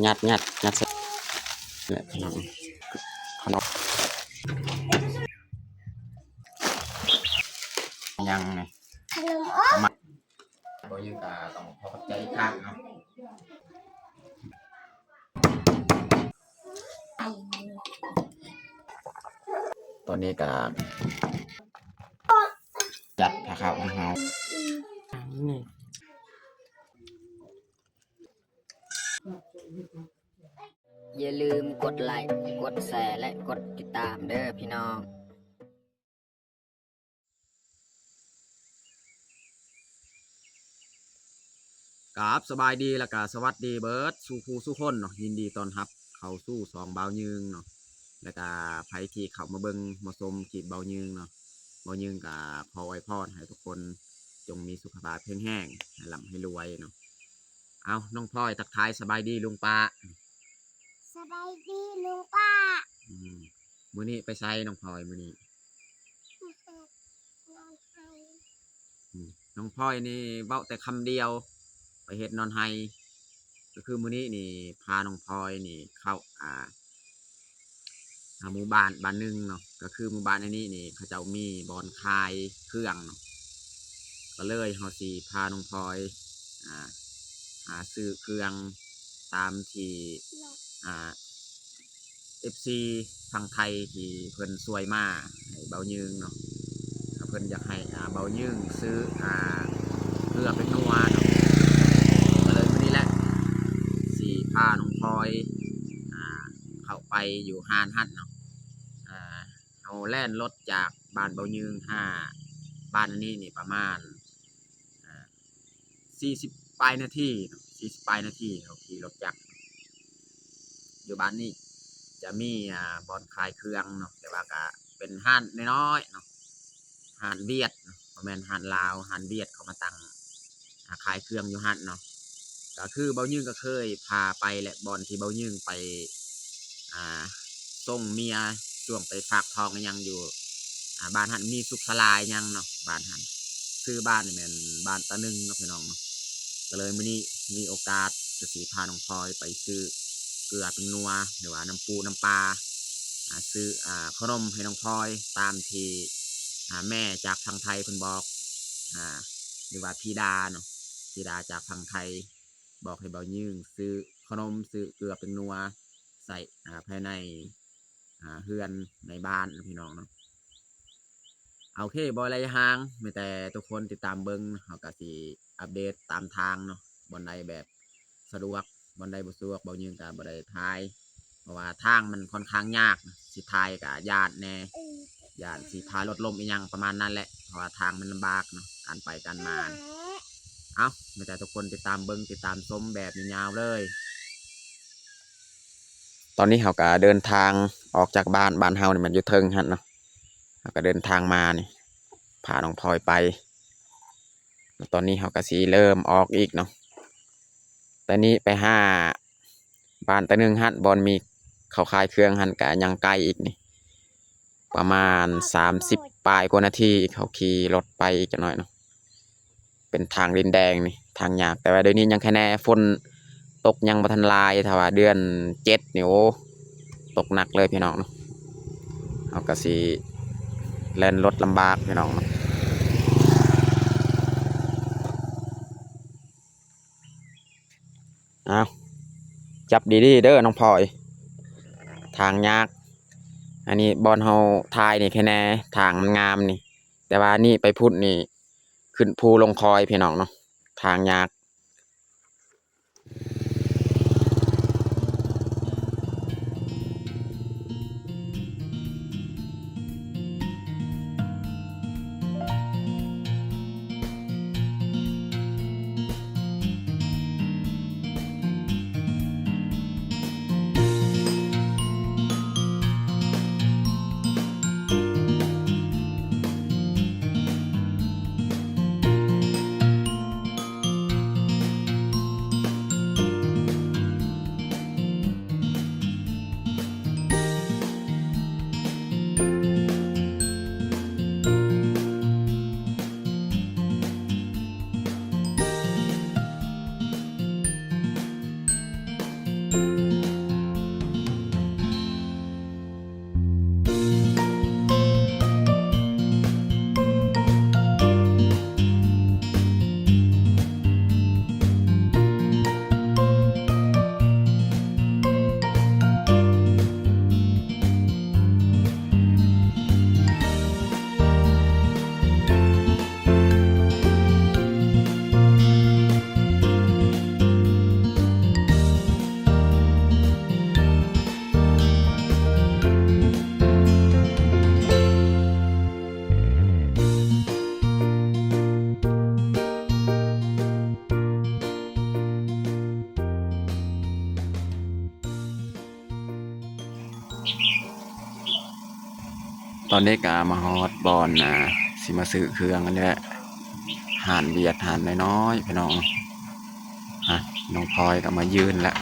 ยัดใส่เนี่ยขนมยังไงมาบ่ยืนตาต้องพอใจข้างเนาะตัวนี้ก็จัดผ้าขาวของเฮาอย่าลืมกดไลค์กดแชร์และกดติดตามเด้อพี่น้องกับสบายดีแล้วก็สวัสดีเบิร์ดสู่ผู้สู่คนเนาะยินดีต้อนรับเข้าสู่สองเบายืงเนาะแล้วก็ไผที่เข้ามาเบิ่งมาชมคลิปเบายืงเนาะเบายืงก็ขออวยพรให้ทุกคนจงมีสุขภาพแข็งแรงให้ร่ำให้รวยเนาะเอาน้องพลอยทักทายสบายดีลุงป้าสบายดีลุงป้ามื้อนี้ไปไสน้องพลอยมื้อนี้น้องพลอยนี่เว้าแต่คำเดียวไปเฮ็ดนอนไฮก็คือมื้อนี้นี่พาน้องพลอยนี่เข้าหมู่บ้านหนึ่งเนาะก็คือหมู่บ้านอันนี้นี่เขาเจ้ามีบอนคายเครื่องเนาะก็เลยเฮาสิพาน้องพลอยหาซื้อเครื่องตามที่FC ทางไทยที่เพิ่นช่วยมาให้เบายืงเนาะเพิ่นอยากให้เบายืงซื้อเพื่อเป็นนัวเนาะก็เลยวันนี้แหละสี่พาน้องพลอยเข้าไปอยู่ฮานฮัทเนาะเอาแล่นรถจากบ้านเบายืงบ้านอันนี้นี่ประมาณ40 ปลายนาที40 ปลายนาทีเขาขี่รถจักรอยู่บ้านนี้จะมีบอนขายเครื่องเนาะแต่ว่าก็เป็นห้านน้อยๆเนาะห้านเวียดประมาณห้านลาวห้านเวียดเขามาตั้งขายเครื่องอยู่ห้านเนาะก็คือเบายืงก็เคยพาไปแหละบอนที่เบายืงไปส่งเมียช่วงไปฝากทองยังอยู่บ้านหันมีสุขสลายยังเนาะบ้านหันซื้อบ้านนี่เป็นบ้านตะนึงเนาะพี่น้องเนาะก็เลยมื้อนี้มีโอกาสจะสีพาน้องพลอยไปซื้อเกลือเป็นนัวหรือว่าน้ำปูน้ำปลาซื้อขนมให้น้องพลอยตามที่แม่จากทางไทยเพิ่นบอกหรือว่าพี่ดาเนาะพี่ดาจากทางไทยบอกให้เบายืงซื้อขนมซื้อเกลือเป็นนัวใส่ภายในเฮือนในบ้านพี่น้องเนาะโอเคบอยไรห่างไม่แต่ทุกคนติดตามเบิ้งเขาก็สิอัปเดตตามทางเนาะบนใดแบบสะดวกบนใดบ่สะดวกบ่ยืนกับบนใดทายเพราะว่าทางมันค่อนข้างยากสิทายกับญาติแน่ญาติสิพารถล้มอีหยังประมาณนั้นแหละเพราะว่าทางมันลำบากเนาะการไปการมาเอาไม่แต่ทุกคนติดตามเบิ้งติดตามชมแบบยาวๆเลยตอนนี้เขาก็เดินทางออกจากบ้านเฮานี่มันอยู่เทิงหั่นเนาะเขาก็เดินทางมานี่พาน้องพลอยไปตอนนี้เขาก็สิเริ่มออกอีกเนาะแต่นี้ไปบ้านตะนึงหั่นบอนมีเขาขายเครื่องหั่นก็ยังไกลอีกนี่ประมาณ30 ปลายกว่านาทีเขาขี่รถไปจักหน่อยเนาะเป็นทางดินแดงนี่ทางยากแต่ว่าเดี๋ยวนี้ยังแค่แน่ฝนตกยังบ่ทันลายถ้าว่าเดือน7นี่โอ้ตกหนักเลยพี่น้องเนาะเขาก็สิแล่นรถลำบากพี่น้องเนาะเอาจับดีๆเด้อน้องพลอยทางยากอันนี้บอลเฮาทายนี่แค่แน่ทางมันงามนี่แต่ว่านี่ไปพุดนี่ขึ้นภูลงคอยพี่น้องเนาะทางยาก ตอนนี้กามาฮอดบอนสิมาซื้อเครื่องอันนี้แหละห่านเบียดห่านน้อยๆพี่น้องฮะน้องพลอยก็มายืนแล้ว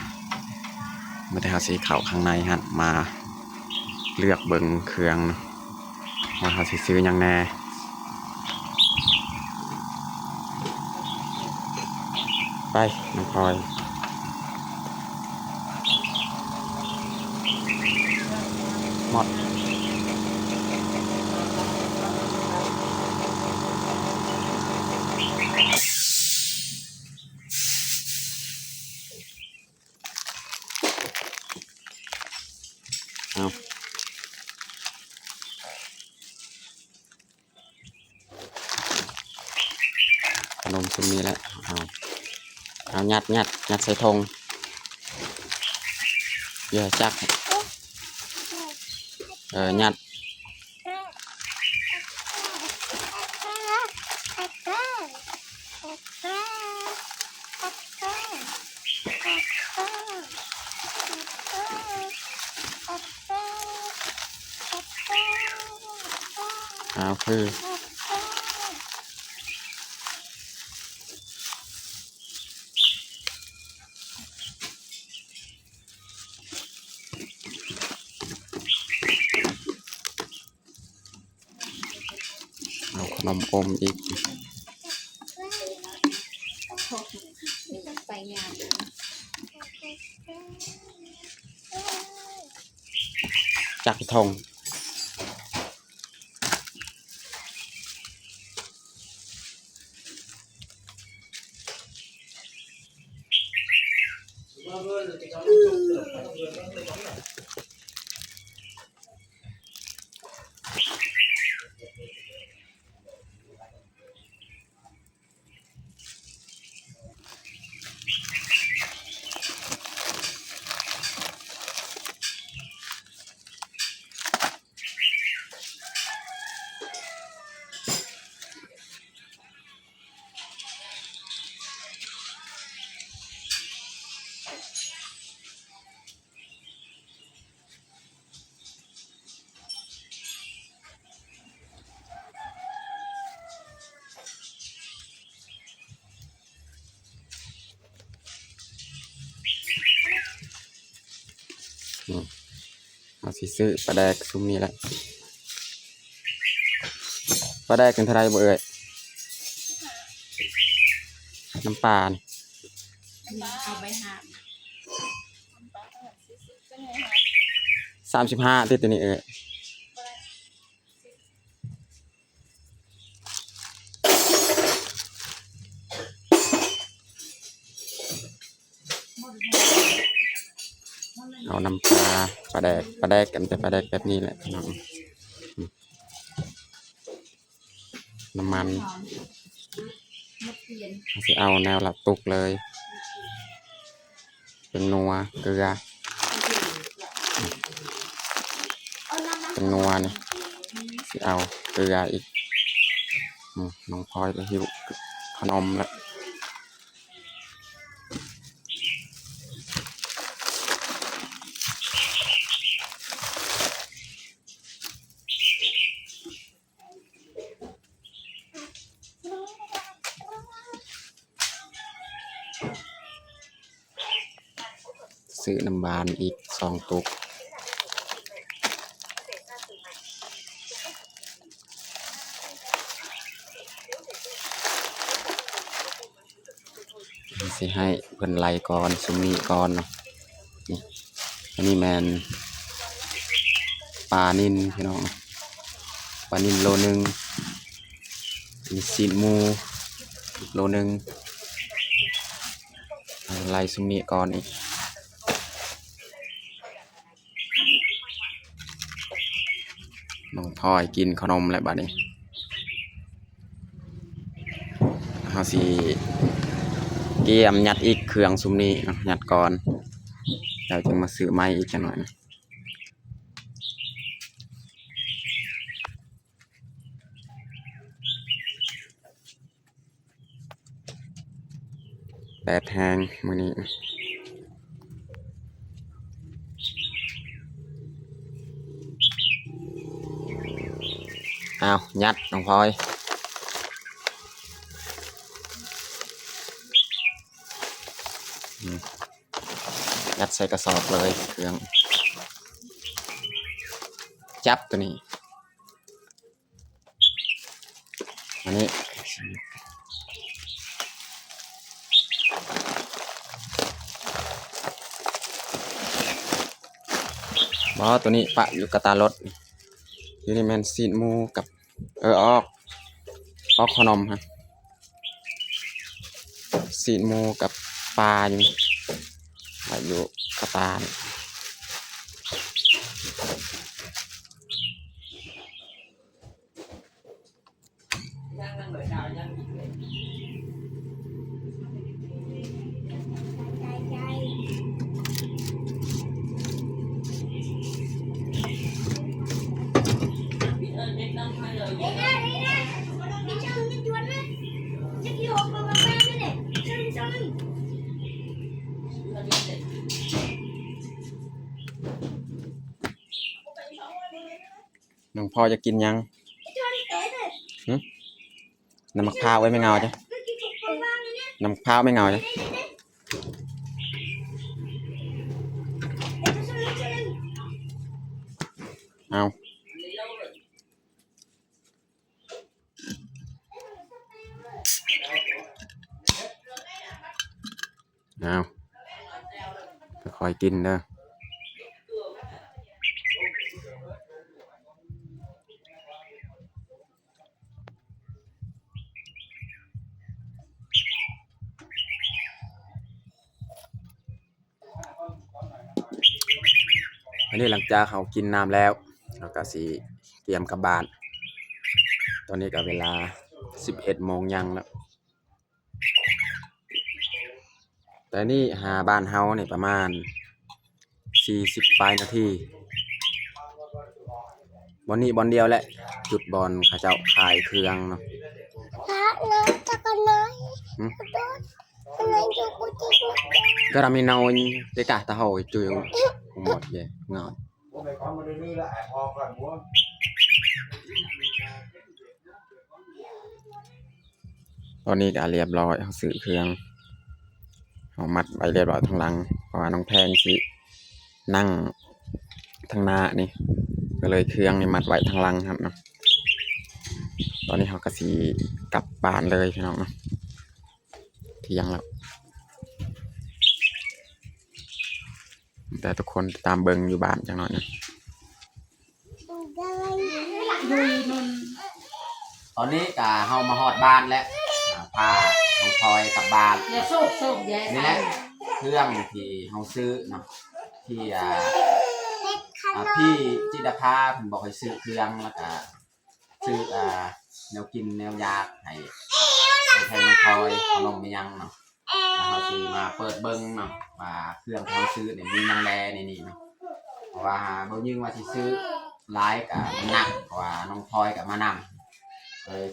ไม่ได้เอาสีขาวข้างในฮะมาเลือกเบิ่งเครื่องว่าเขาสิซื้อหยังแน่ไปน้องพลอยหมดเอาขนมซุ้มนี้แหละเอายัดใส่ธงเยอะจักยัดเอาคือเอาขนมอมอีกไปงาน จักรธงเอาสิซื้อปลาแดกซุ้มนี้แหละปลาแดกเป็นเท่าไรบ่เอ่ยน้ำปลานี่เอาไปหา35ติดตัวนี้เอ่ยเอาน้ำปลาปลาแดกกันแต่ปลาแดกแบบนี้แหละพี่น้องน้ำมันสิเอาแนวละตุกเลยเป็นนัวเกลือเป็นนัวนี่สิเอาเกลืออีกน้องพลอยไปหิวขนมแล้วซื้อน้ำบานอีก2 ตุกสิให้เพิ่นไล่ก่อนซุมนี้ก่อนเนาะนี่อันนี้แมนปลานิ่นพี่น้องปลานิ่นโลนึงมีซีนหมูโลนึงไล่ซุมนี้ก่อนอีกน้องพลอยกินขนมแล้วบัดนี้เฮาสิเกียมยัดอีกเครื่องซุมนี้เนาะยัดก่อนแล้วจึงมาซื้อไม้อีกจังหน่อยนะแดดแห้งมื้อนี้ อ้าวยัดน้องพลอยยัดใส่กระสอบเลยเครื่องจับตัวนี้อันนี้บอตัวนี้ปะอยู่กระตารถอยู่ในแมนซีนหมูกับออกขนมฮะซีนหมูกับปลาอยู่อยู่กระตานี่น้องพ่อจะกินยังน้ำมะพร้าวไว้ไม่เงาจ้ะน้ำมะพร้าวไม่เงาจ้ะเอาค่อยๆกินเด้ออันนี้หลังจากเขากินน้ำแล้วเราก็สิเตรียมกลับบ้านตอนนี้ก็เวลา11 โมงยังแล้วแต่นี่หาบ้านเฮาเนี่ยประมาณ40 ปลายนาทีบอนนี้บอนเดียวแหละจุดบอลเขาเจ้าขายเครื่องเนาะก็รามีนาวเด็กตาหอยจุยหมดเลยเงาตอนนี้ก็เรียบร้อยเขาซื้อเครื่องเขามัดไว้เรียบร้อยทั้งหลังเพราะว่าน้องแพงสินั่งทางหน้านี่ก็เลยเครื่องนี่มัดไว้ทางหลังครับเนาะตอนนี้เขาก็สีกลับบ้านเลยพี่น้องเนาะเที่ยงแล้วแต่ทุกคนตามเบิงอยู่บ้านจังหน่อยนะตอนนี้ก็เฮามาฮอดบ้านแล้วพาน้องพลอยกลับบ้านนี่แหละเครื่องที่เฮาซื้อเนาะที่พี่จิตรภาผมบอกให้ซื้อเครื่องแล้วก็ซื้อแนวกินแนวยากให้แทนน้องพลอยขนมยังเนาะแล้วเฮาสิมาเปิดเบิ่งเนาะว่าเครื่องที่เฮาซื้อเนี่ยมียังแลนี่เนาะเพราะว่าบ่ยิงว่าสิซื้อหลายก็มันหนักเพราะว่าน้องพลอยก็มานำเลย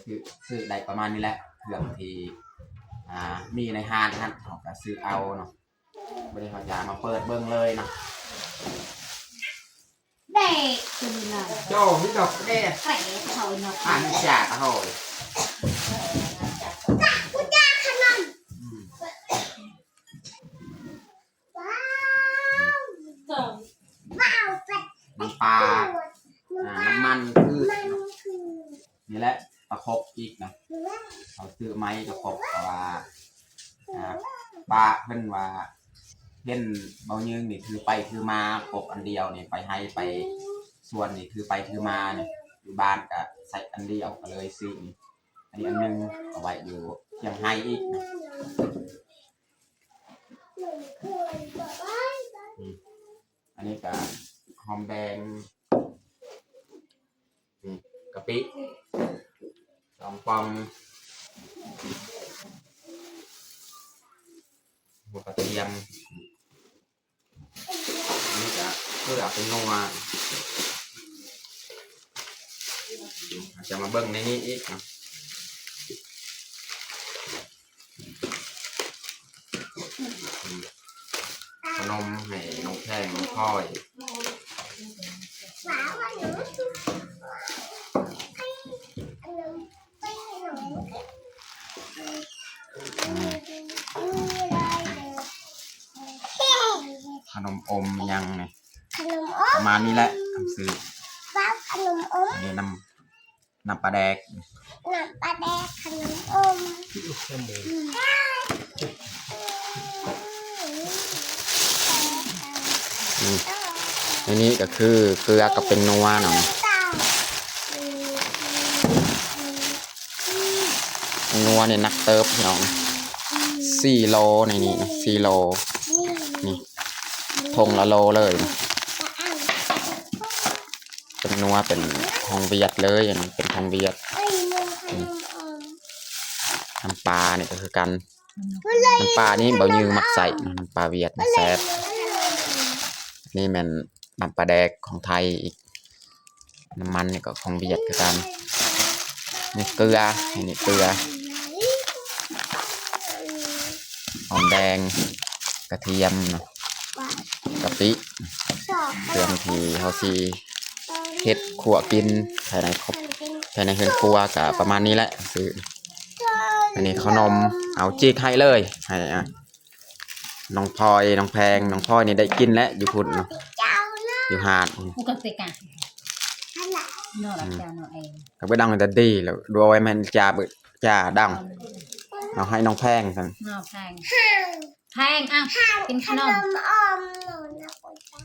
ซื้อได้ประมาณนี้แหละเครื่องที่มีในห้างนั่นเขาก็ซื้อเอาเนาะไม่ได้เขาจะมาเปิดเบิ่งเลยเนาะเด็กคือน่ะโจ้พี่ดอกเด้ใส่เขาเนาะจ่าตะโหยกูจ้าขนมว้าวว้าวเป็ดน้ำปลาน้ำมันพืชนี่แหละประคบอีกนะเขาซื้อไม้ประคบเพราะว่าปลาเพิ่นว่าเห็นเบายึงนี่คือไปคือมาปกอันเดียวนี่ไปให้ไปส่วนนี่คือไปคือมาเนี่ยอยู่บ้านก็ใส่อันเดียวก็เลยซื้ออันนี้อันนึงเอาไว้อยู่ยังให้อีกนะอันนี้ก็หอมแดงกะปิ2 ปองหัวกระเทียมนี่ก็เพื่อเป็นนัวจะมาเบิ่งในนี้อีกนะขนมให้น้องแพงน้องพลอย ขนมอมยังไง ขนมอ ป ม ระมาณนี้แหละซื้อ ว้าวขนมอม อันนี้น้ำปลาแดก น้ำปลาแดกขนมอม อันนี้ก็คือเกลือกับเป็นนัวเนาะนัวเนี่ยนักเติบพี่น้อง4 โลในนี้นะ4 โลนี่ทงละโลเลยนะเป็นนัวเป็นของเวียดเลยอย่างนั้นเป็นของเวียดน้ำปลาเนี่ยก็คือกันน้ำปลานี่เบายืงมักใส่น้ำปลาเวียดนะแซ่บนี่มันน้ำปลาแดกของไทยอีกน้ำมันนี่ก็ของเวียดคือกันนี่เกลือนี่เกลือหอมแดงกระเทียมเนาะกะปิเครื่องที่เฮาสิเฮ็ดขั่วกินภายในเฮือนครัวก็ประมาณนี้แหละซื้ออันนี้ขนมเอาจีกให้เลยให้น้องพลอยน้องแพงน้องพลอยนี่ได้กินแล้วอยู่พุ่นเนาะอยู่หาด Bukan tekan. No lah cha no em. ก็ไปดังแต่ดีแล้วดูเอาไว้มันจ่าดังเอาให้น้องแพงกัน No phang. Phang ăn. กินขนม อมหนูนะคุณตา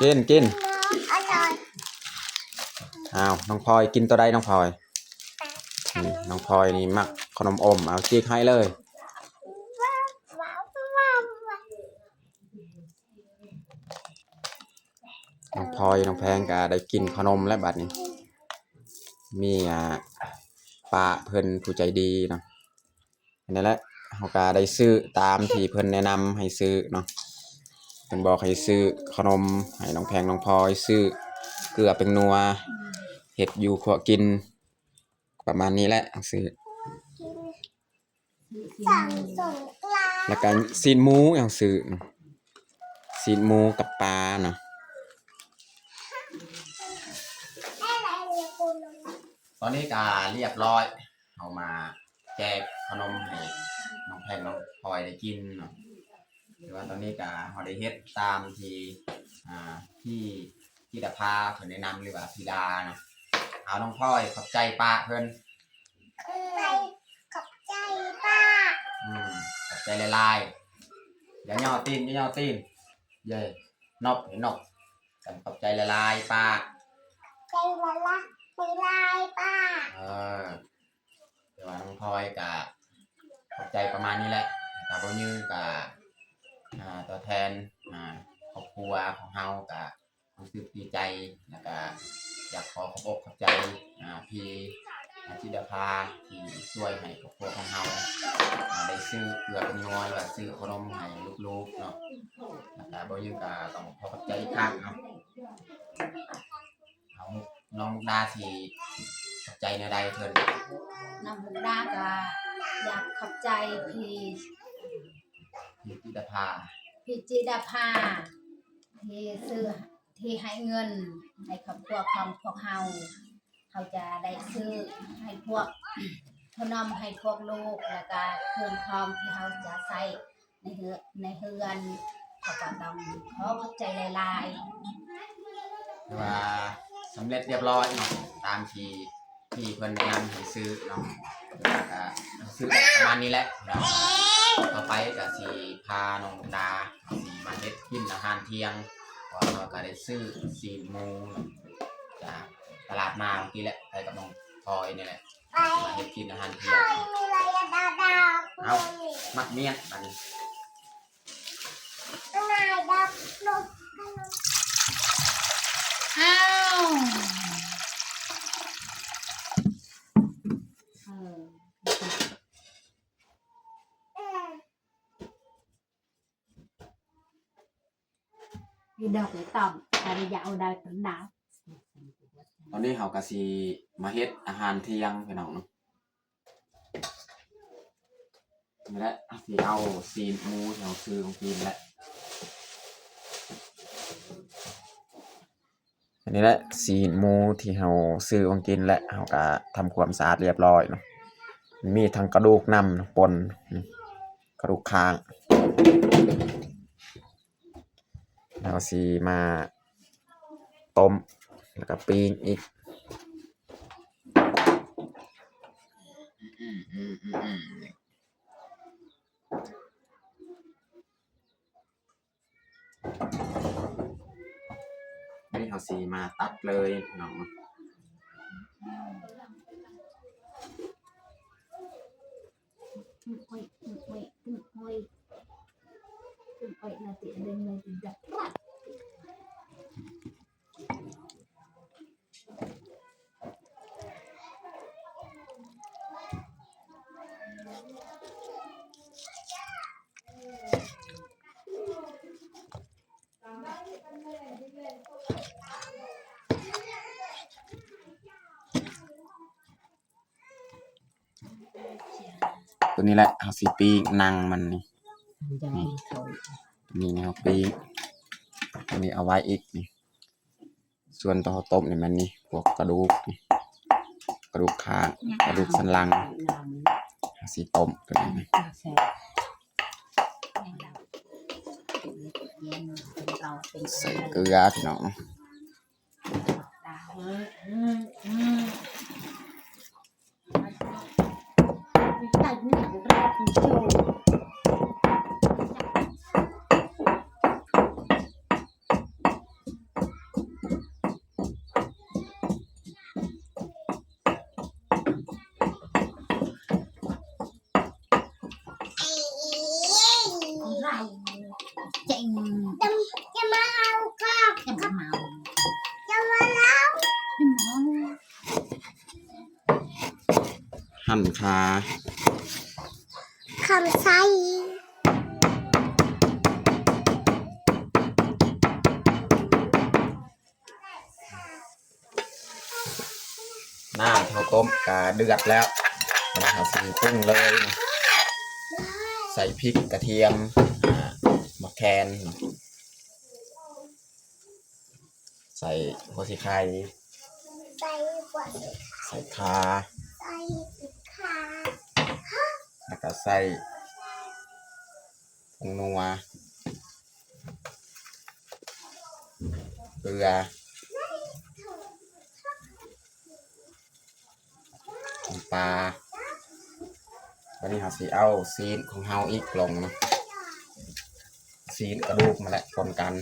กินกิน อร่อย อ้าวน้องพลอยกินตัวใดน้องพลอยนี่น้องพลอยนี่มักขนมอมเอาจีกให้เลย ว้าวว้าวว้าว น้องพลอยน้องแพงก็ได้กินขนมและบัดนี้มีป้าเพิ่นผู้ใจดีเนาะอันนี้แหละเฮาก็ได้ซื้อตามที่เพิ่นแนะนำให้ซื้อเนาะเพิ่นบอกให้ซื้อขนมให้น้องแพงน้องพลอยซื้อเกลือเป็นนัวเฮ็ดอยู่ขัวกินประมาณนี้แหละซื้อ สั่งส่งกลา แล้วก็ซีนหมูอย่างซื้อเนาะซีนหมูกับปลาเนาะ อะไรเนี่ยคุณ ตอนนี้ก็เรียบร้อยเอามาแจกขนมให้น้องแพงน้องพลอยได้กินเนาะแต่ว่าตอนนี้ก็เราได้เฮ็ดตามที่ที่ดาพาเพิ่นแนะนำหรือว่าธิดาเนาะเอาน้องพลอยขอบใจป้าเพิ่น ไปขอบใจป้า ขอบใจหลายๆอย่าย่อตีนเย้นบกันขอบใจหลายๆป้า ใจละละไม่ลายป้า เดี๋ยวว่าน้องพลอยก็ขอบใจประมาณนี้แหละแต่บ่ยือก็ตัวแทนครอบครัวของเฮาก็รู้สึกดีใจแล้วก็อยากขอขอบอกขอบใจพี่จิดาภาที่ช่วยให้ครอบครัวของเฮาได้ซื้อเกลือเป็นนัวหรือว่าซื้อขนมให้ลูกๆเนาะแล้วก็บ่ยือก็ต้องขอขอบใจอีกครั้งเนาะเอาน้องมุกดาที่ขอบใจในใดเพิ่น น้ำมุกดาก็อยากขอบใจพี่ จิดาภา พี่จิดาภาที่ซื้อที่ให้เงินให้ครอบครัวของพวกเขาจะได้ซื้อให้พวกขนมให้พวกลูกแล้วก็เครื่องคองที่เขาจะใส่ในเฮือนเขาก็ต้องขอขอบใจหลายๆ ว่าสำเร็จเรียบร้อยเนาะตามที่เพิ่นแนะนำให้ซื้อเนาะซื้อประมาณนี้แหละเนาะต่อไปก็สิพาน้องมุกดาสิมาเฮ็ดกินอาหารเที่ยงเพราะเราก็ได้ซื้อซีนหมูจากตลาดมาเมื่อกี้แหละไปกับน้องพลอยนี่แหละ ไป มาเฮ็ดกินอาหารเที่ย ไป ง มีอะไรดาวดาว เอามักเมียนบัดนี้ นายดาวลบ อ้าวđi đâu cái tầm đi dạo đây tỉnh đảo ตอนนี้เฮาก็สิมาเฮ็ดอาหารเที่ยงพี่น้องเนาะนี่แหละสิเอาซีนหมูที่เราซื้อของกินแหละอันนี้แหละซีนหมูที่เราซื้อของกินและเราก็ทำความสะอาดเรียบร้อยเนาะ มีทั้งกระดูกนำปนกระดูกคางแล้วสีมาต้มแล้วก็ปิ้งอีกนี่เอาสีมาตัดเลยน้องตัวนี้แหละเอาสีปีกนางมันนี่นี่นะครับปีกอันนี้เอาไว้อีกนี่ส่วนตัวต้มนี่มันนี่พวกกระดูกนี่กระดูกคางกระดูกสันหลังสีต้มตัวนี้ใส่เกลือพี่น้องจะมาเอาครับจะมาแล้ว หั่นขา คำไซ หน้าข้าวต้มกาเดือดแล้วนะครับสีปรุงเลยนะใส่พริกกระเทียมมะแคนใส่หัวสีไข่ ใส่กว่า ใส่ขา ใส่ขา แล้วก็ใส่ผงนัวเกลือน้ำปลาวันนี้เราสีเอาซีนของเฮาอีกลงนะซีนกระดูกมาแหละคนกัน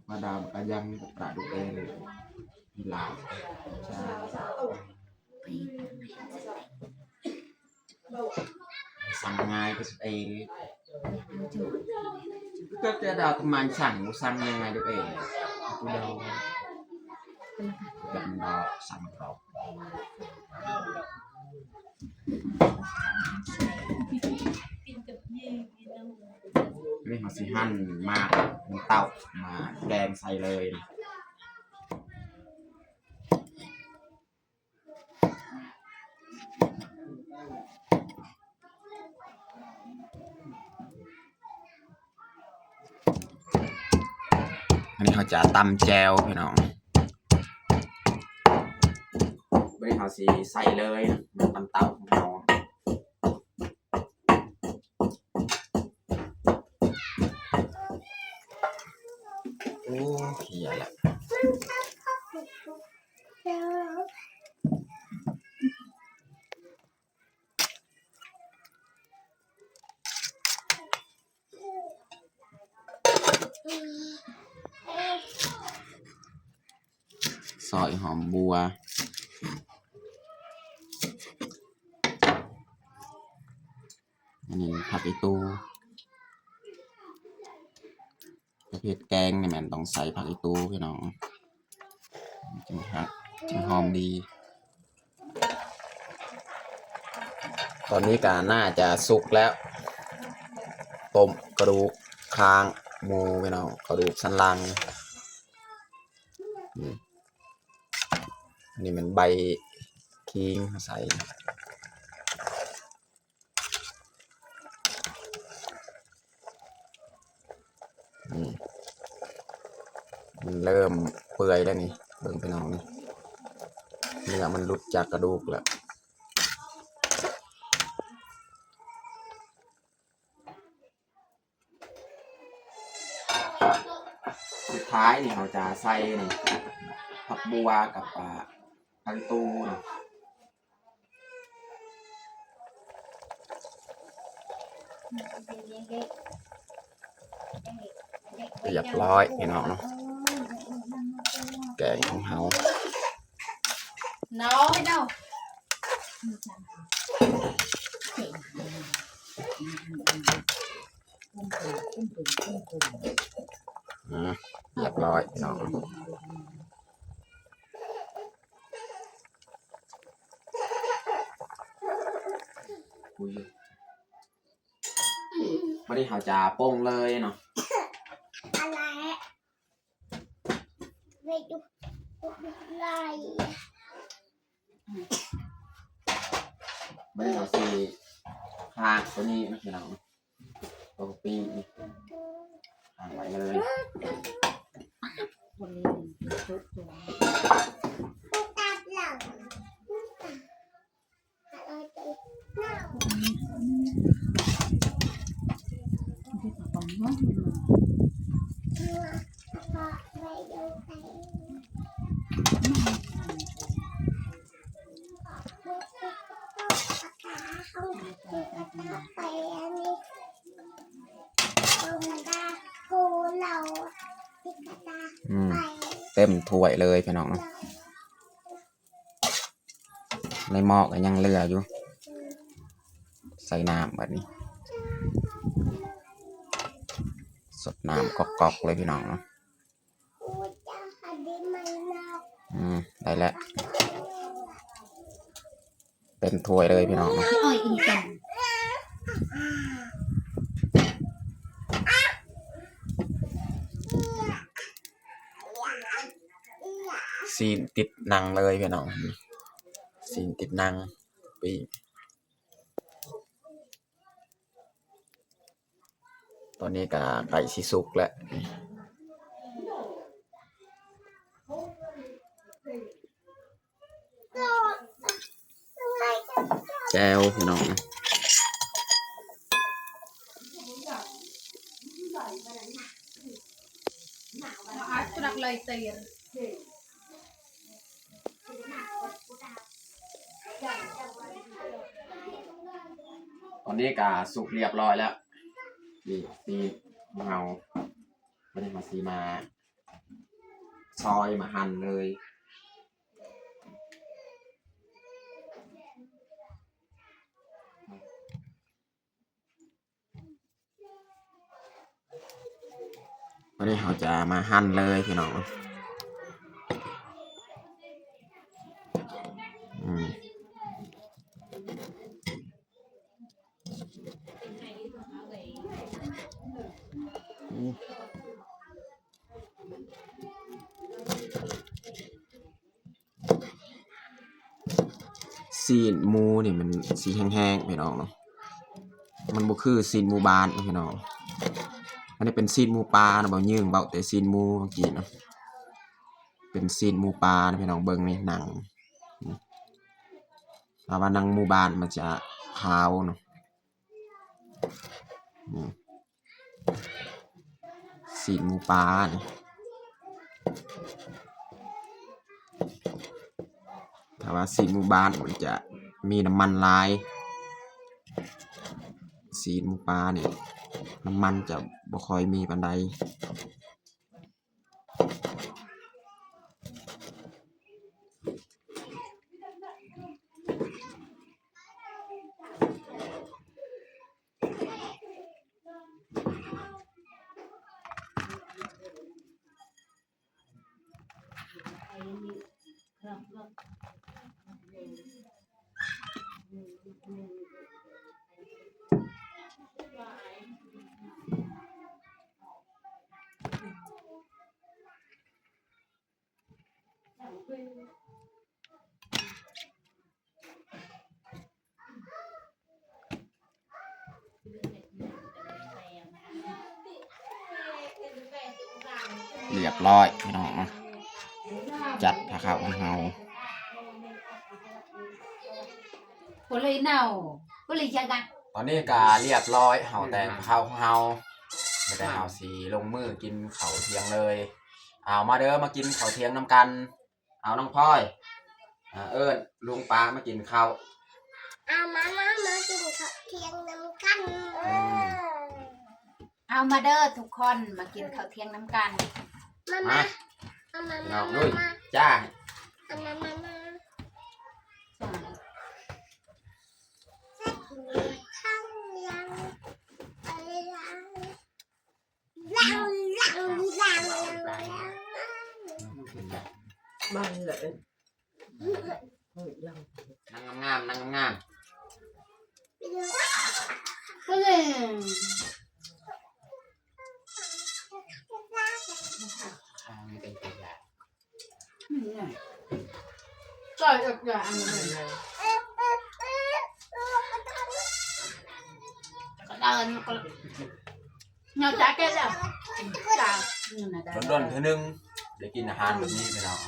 มาดามกระยังกระดูกเองเลยหลาบสั่งง่ายก็สุดเองก็จะดาวประมาณสั่งสั่งยังไงดูเองกูเดาแบบดาวสั่งเรานี่เขาสิหั่นมากมันเต้ามาแกงใส่เลยอันนี้เขาจะตำแจวพี่น้องไม่ได้เขาสิใส่เลยมันตำเต้าของเราโอ้เหี้ยแหละซอยหอมบัวอันนี้ผักอีตูประเภทแกงเนี่ยมันต้องใส่ผักอีตูพี่น้องจึงหักจึงหอมดีตอนนี้ก็น่าจะสุกแล้วต้มกระดูกคางหมูพี่น้องกระดูกสันหลัง อันนี้มันใบคิงใส่มันเริ่มเปื่อยแล้วนี่เบิ่งพี่น้องนี่เนื้อมันหลุดจากกระดูกแล้วสุดท้ายนี่เราจะใส่นี่ผักบัวกับผักตูนี่เรียบร้อยพี่น้องเนาะแกงของเฮา No, đâu. เรียบร้อยพี่น้องวันนี้เขาจะโป้งเลยเนาะ อะไรไปดูอะไร วันนี้เขาสีข้างตัวนี้นะพี่น้องตัวปีนี่ข้างไว้เลย Con này tốt rồi. ผู้ตาหลังอะไรไปหน้า Cái quả bóng quá. เมื่อพอไปดูไปไปอันนี้ตรงตากูเราพิกตาไป เต็มถ้วยเลยพี่น้องเนาะในหม้อก็ยังเหลืออยู่ใส่น้ำแบบนี้สดน้ำกอกๆเลยพี่น้องเนาะ กูจะหาดีไหมนะ ได้แล้วเต็มถ้วยเลยพี่น้องเนาะ Ôi, in cần. ซีนติดหนังเลยพี่น้องซีนติดหนังปีตอนนี้ก็ไก่สิสุกแล้วแก้วพี่น้อง Tôi đặt lời tiền. ตอนนี้ก็สุกเรียบร้อยแล้วนี่ซีนเฮาไม่ได้มาซีมาซอยมาหั่นเลยวันนี้เราจะมาหั่นเลยพี่น้องซีนหมูนี่มันสีแห้งๆพี่น้องเนาะมันบ่คือซีนหมูบานพี่น้องอันนี้เป็นซีนหมูปลานะบ่ยืงเบาแต่ซีนหมูเมื่อกี้เนาะเป็นซีนหมูปลานะพี่น้องเบิ่งนี่หนังถ้าว่าหนังหมูบานมันจะขาวเนาะซีนหมูปลานี่ถ้าว่าซีนหมูบานมันจะมีน้ำมันลายซีนหมูปลาเนี่ยน้ำมันจะบ่ค่อยมีปานใด เรียบร้อยพี่น้องจัดผ้าขาวของเฮา ก็เลยเน่าก็เลยจังกัน ตอนนี้ก็เรียบร้อยเฮาแต่งข้าวของเฮาไม่ได้เฮาสีลงมือกินข้าวเที่ยงเลยเอามาเด้อมากินข้าวเที่ยงน้ำกัน เอาน้องพลอยเอิ้นลุงป้ามากินข้าว มากินข้าวเที่ยงน้ำกัน เอามาเด้อทุกคนมากินข้าวเที่ยงน้ำกัน มาพี่น้องด้วยจ้า ข้าวยังบ้านเลย นั่งงามๆนั่งงาม ก็เลย ข้าวนี่เป็นตัวอย่าง ก็อีกอย่างนึงก็ได้ก็เงาจ้าแก่แล้วจ้านี่นะได้ ด้นๆเท่านึงได้กินอาหารแบบนี้พี่น้อง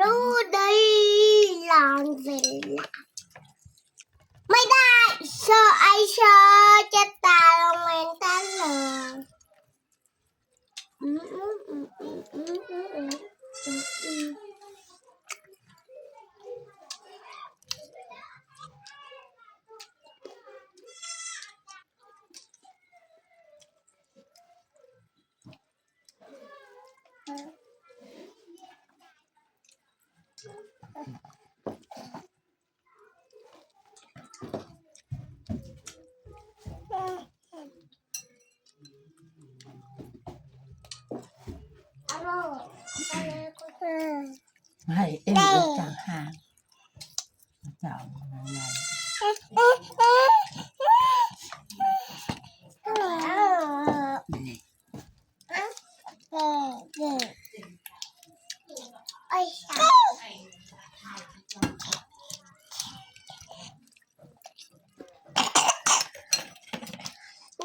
รู้ได้ลองเวลาไม่ได้เชอไอเชอจะตายลงเวนตลอดให้เอ็นลูกจางหางเจ้าอะไร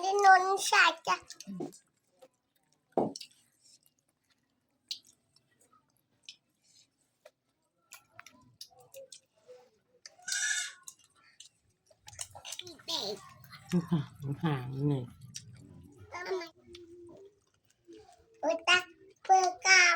นี่นนชาจ้ะหางนี่ ตักเปลือกกลาง